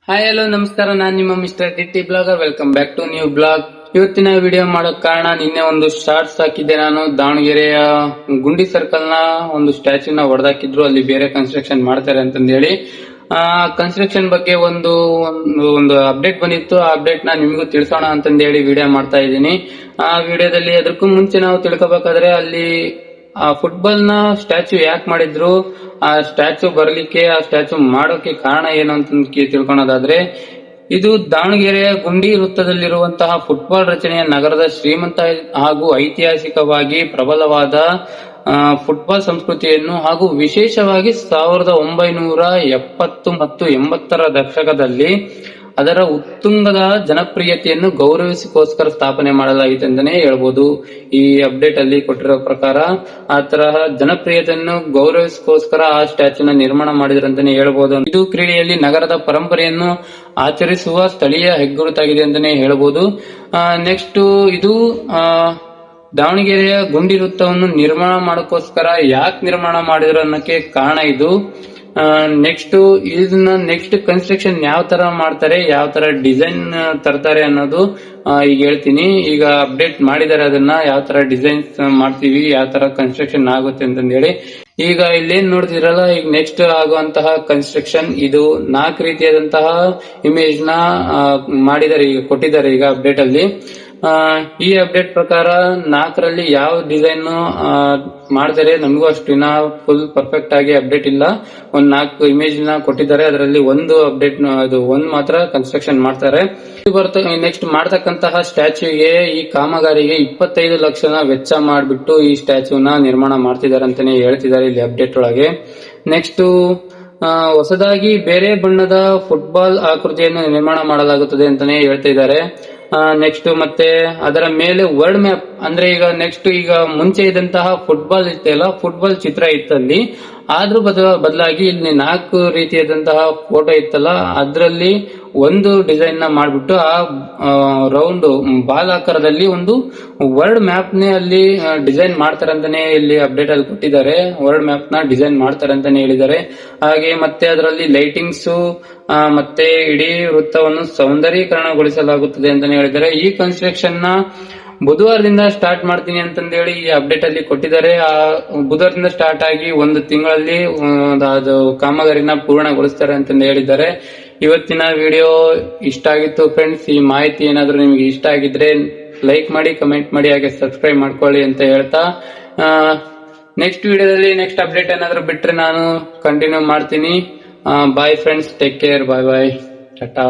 Hi hello ನಮಸ್ಕಾರ, ನಾನು ನಿಮ್ಮ mister TT blogger. Welcome back to new blog. ಇವತ್ತಿನ ವಿಡಿಯೋ ಮಾಡೋಕ್ ಕಾರಣ, ನಿನ್ನೆ ಒಂದು ಶಾರ್ಟ್ಸ್ ಹಾಕಿದ್ದೆ ನಾನು. ದಾವಣಗೆರೆಯ ಗುಂಡಿ ಸರ್ಕಲ್ ನ ಒಂದು ಸ್ಟ್ಯಾಚ್ಯೂನ ಹೊಡೆದಾಕಿದ್ರು, ಅಲ್ಲಿ ಬೇರೆ ಕನ್ಸ್ಟ್ರಕ್ಷನ್ ಮಾಡ್ತಾರೆ ಅಂತಂದೇಳಿ. ಕನ್ಸ್ಟ್ರಕ್ಷನ್ ಬಗ್ಗೆ ಒಂದು ಅಪ್ಡೇಟ್ ಬಂದಿತ್ತು. ಆ ಅಪ್ಡೇಟ್ ನ ನಿಮಗೂ ತಿಳಿಸೋಣ ಅಂತಂದೇಳಿ ವಿಡಿಯೋ ಮಾಡ್ತಾ ಇದ್ದೀನಿ. ಆ ವಿಡಿಯೋದಲ್ಲಿ ಅದಕ್ಕೂ ಮುಂಚೆ ನಾವು ತಿಳ್ಕೊಬೇಕಾದ್ರೆ, ಅಲ್ಲಿ ಆ ಫುಟ್ಬಾಲ್ ನ ಸ್ಟ್ಯಾಚ್ಯೂ ಯಾಕೆ ಮಾಡಿದ್ರು, ಆ ಸ್ಟ್ಯಾಚ್ಯೂ ಬರ್ಲಿಕ್ಕೆ, ಆ ಸ್ಟ್ಯಾಚ್ಯೂ ಮಾಡೋಕೆ ಕಾರಣ ಏನು ಅಂತ ತಿಳ್ಕೊಳೋದಾದ್ರೆ, ಇದು ದಾವಣಗೆರೆಯ ಗುಂಡಿ ವೃತ್ತದಲ್ಲಿರುವಂತಹ ಫುಟ್ಬಾಲ್ ರಚನೆಯ ನಗರದ ಶ್ರೀಮಂತ ಹಾಗೂ ಐತಿಹಾಸಿಕವಾಗಿ ಪ್ರಬಲವಾದ ಫುಟ್ಬಾಲ್ ಸಂಸ್ಕೃತಿಯನ್ನು ಹಾಗೂ ವಿಶೇಷವಾಗಿ 1970 ಮತ್ತು 80ರ ದಶಕದಲ್ಲಿ ಅದರ ಉತ್ತುಂಗದ ಜನಪ್ರಿಯತೆಯನ್ನು ಗೌರವಿಸಿಕೋಸ್ಕರ ಸ್ಥಾಪನೆ ಮಾಡಲಾಗಿದೆ ಅಂತಾನೆ ಹೇಳ್ಬೋದು. ಈ ಅಪ್ಡೇಟ್ ಅಲ್ಲಿ ಕೊಟ್ಟಿರೋ ಪ್ರಕಾರ ಆ ತರಹ ಜನಪ್ರಿಯತೆಯನ್ನು ಗೌರವಿಸಿಕೋಸ್ಕರ ಆ ಸ್ಟ್ಯಾಚ್ಯೂನ ನಿರ್ಮಾಣ ಮಾಡಿದ್ರು ಅಂತಾನೆ ಹೇಳ್ಬೋದು. ಇದು ಕ್ರೀಡೆಯಲ್ಲಿ ನಗರದ ಪರಂಪರೆಯನ್ನು ಆಚರಿಸುವ ಸ್ಥಳೀಯ ಹೆಗ್ಗುರುತಾಗಿದೆ ಅಂತಾನೆ ಹೇಳ್ಬೋದು. ನೆಕ್ಸ್ಟ್ ಇದು ದಾವಣಗೆರೆಯ ಗುಂಡಿ ವೃತ್ತವನ್ನು ನಿರ್ಮಾಣ ಮಾಡೋಕ್ಕೋಸ್ಕರ ಯಾಕೆ ನಿರ್ಮಾಣ ಮಾಡಿದ್ರು ಅನ್ನೋಕೆ ಕಾರಣ ಇದು. ನೆಕ್ಸ್ಟ್ ಕನ್ಸ್ಟ್ರಕ್ಷನ್ ಯಾವ ತರ ಮಾಡ್ತಾರೆ, ಯಾವ ತರ ಡಿಸೈನ್ ತರ್ತಾರೆ ಅನ್ನೋದು ಈಗ ಹೇಳ್ತೀನಿ. ಈಗ ಅಪ್ಡೇಟ್ ಮಾಡಿದ್ದಾರೆ, ಅದನ್ನ ಯಾವ ತರ ಡಿಸೈನ್ಸ್ ಮಾಡ್ತೀವಿ, ಯಾವ ತರ ಕನ್ಸ್ಟ್ರಕ್ಷನ್ ಆಗುತ್ತೆ ಅಂತಂದೇಳಿ. ಈಗ ಇಲ್ಲೇನ್ ನೋಡ್ತಿರಲ್ಲ, ಈಗ ನೆಕ್ಸ್ಟ್ ಆಗುವಂತಹ ಕನ್ಸ್ಟ್ರಕ್ಷನ್ ಇದು 4 ರೀತಿಯಾದಂತಹ ಇಮೇಜ್ ನ ಮಾಡಿದ್ದಾರೆ, ಈಗ ಕೊಟ್ಟಿದ್ದಾರೆ ಈಗ ಅಪ್ಡೇಟ್ ಅಲ್ಲಿ. ಈ ಅಪ್ಡೇಟ್ ಪ್ರಕಾರ 4ರಲ್ಲಿ ಯಾವ ಡಿಸೈನ್ ಮಾಡ್ತಾರೆ, ನಮಗೂ ಅಷ್ಟು ಇನ್ನ ಫುಲ್ ಪರ್ಫೆಕ್ಟ್ ಆಗಿ ಅಪ್ಡೇಟ್ ಇಲ್ಲ. 4 ಇಮೇಜ್ ನ ಕೊಟ್ಟಿದ್ದಾರೆ, ಅದರಲ್ಲಿ ಒಂದು ಅಪ್ಡೇಟ್ ಒಂದು ಮಾತ್ರ ಕನ್ಸ್ಟ್ರಕ್ಷನ್ ಮಾಡ್ತಾರೆ. ನೆಕ್ಸ್ಟ್ ಮಾಡ್ತಕ್ಕಂತಹ ಸ್ಟ್ಯಾಚ್ಯೂಗೆ, ಈ ಕಾಮಗಾರಿಗೆ 25 ಲಕ್ಷನ ವೆಚ್ಚ ಮಾಡಿಬಿಟ್ಟು ಈ ಸ್ಟ್ಯಾಚ್ಯೂನ ನಿರ್ಮಾಣ ಮಾಡ್ತಿದ್ದಾರೆ ಅಂತಾನೆ ಹೇಳ್ತಿದ್ದಾರೆ ಇಲ್ಲಿ ಅಪ್ಡೇಟ್ ಒಳಗೆ. ನೆಕ್ಸ್ಟ್ ಹೊಸದಾಗಿ ಬೇರೆ ಬಣ್ಣದ ಫುಟ್ಬಾಲ್ ಆಕೃತಿಯನ್ನು ನಿರ್ಮಾಣ ಮಾಡಲಾಗುತ್ತದೆ ಅಂತಾನೆ ಹೇಳ್ತಾ ಇದ್ದಾರೆ. ನೆಕ್ಸ್ಟ್ ಮತ್ತೆ ಅದರ ಮೇಲೆ ವರ್ಲ್ಡ್ ಮ್ಯಾಪ್, ಅಂದ್ರೆ ಈಗ ಮುಂಚೆ ಇದ್ದಂತಹ ಫುಟ್ಬಾಲ್ ಇತ್ತಲ್ಲ, ಫುಟ್ಬಾಲ್ ಚಿತ್ರ ಇತ್ತಲ್ಲಿ, ಆದ್ರೂ ಬದಲಾಗಿ ಇಲ್ಲಿ 4 ರೀತಿಯಾದಂತಹ ಫೋಟೋ ಇತ್ತಲ್ಲ, ಅದರಲ್ಲಿ ಒಂದು ಡಿಸೈನ್ ನ ಮಾಡ್ಬಿಟ್ಟು ಆ ರೌಂಡ್ ಬಾಲ್ ಆಕಾರದಲ್ಲಿ ಒಂದು ವರ್ಲ್ಡ್ ಮ್ಯಾಪ್ ನೇ ಅಲ್ಲಿ ಡಿಸೈನ್ ಮಾಡ್ತಾರೆ ಅಂತಾನೆ ಇಲ್ಲಿ ಅಪ್ಡೇಟ್ ಅಲ್ಲಿ ಕೊಟ್ಟಿದ್ದಾರೆ. ವರ್ಲ್ಡ್ ಮ್ಯಾಪ್ ನ ಡಿಸೈನ್ ಮಾಡ್ತಾರೆ ಅಂತಾನೆ ಹೇಳಿದ್ದಾರೆ. ಹಾಗೆ ಮತ್ತೆ ಅದರಲ್ಲಿ ಲೈಟಿಂಗ್ಸ್ ಮತ್ತೆ ಇಡೀ ವೃತ್ತವನ್ನು ಸೌಂದರ್ಯೀಕರಣಗೊಳಿಸಲಾಗುತ್ತದೆ ಅಂತಾನೆ ಹೇಳಿದ್ದಾರೆ. ಈ ಕನ್ಸ್ಟ್ರಕ್ಷನ್ ನ ಬುಧವಾರದಿಂದ ಸ್ಟಾರ್ಟ್ ಮಾಡ್ತೀನಿ ಅಂತಂದೇಳಿ ಈ ಅಪ್ಡೇಟ್ ಅಲ್ಲಿ ಕೊಟ್ಟಿದ್ದಾರೆ. ಆ ಬುಧವಾರದಿಂದ ಸ್ಟಾರ್ಟ್ ಆಗಿ 1 ತಿಂಗಳಲ್ಲಿ ಅದು ಕಾಮಗಾರಿನ ಪೂರ್ಣಗೊಳಿಸ್ತಾರೆ ಅಂತ ಹೇಳಿದ್ದಾರೆ. ಇವತ್ತಿನ ವಿಡಿಯೋ ಇಷ್ಟ ಆಗಿತ್ತು ಫ್ರೆಂಡ್ಸ್. ಈ ಮಾಹಿತಿ ಏನಾದ್ರೂ ನಿಮ್ಗೆ ಇಷ್ಟ ಆಗಿದ್ರೆ ಲೈಕ್ ಮಾಡಿ, ಕಮೆಂಟ್ ಮಾಡಿ, ಹಾಗೆ ಸಬ್ಸ್ಕ್ರೈಬ್ ಮಾಡ್ಕೊಳ್ಳಿ ಅಂತ ಹೇಳ್ತಾ, ನೆಕ್ಸ್ಟ್ ವಿಡಿಯೋದಲ್ಲಿ ನೆಕ್ಸ್ಟ್ ಅಪ್ಡೇಟ್ ಏನಾದ್ರೂ ಬಿಟ್ರೆ ನಾನು ಕಂಟಿನ್ಯೂ ಮಾಡ್ತೀನಿ. ಬಾಯ್ ಫ್ರೆಂಡ್ಸ್, ಟೇಕ್ ಕೇರ್, ಬಾಯ್ ಬಾಯ್, ಟಾಟಾ.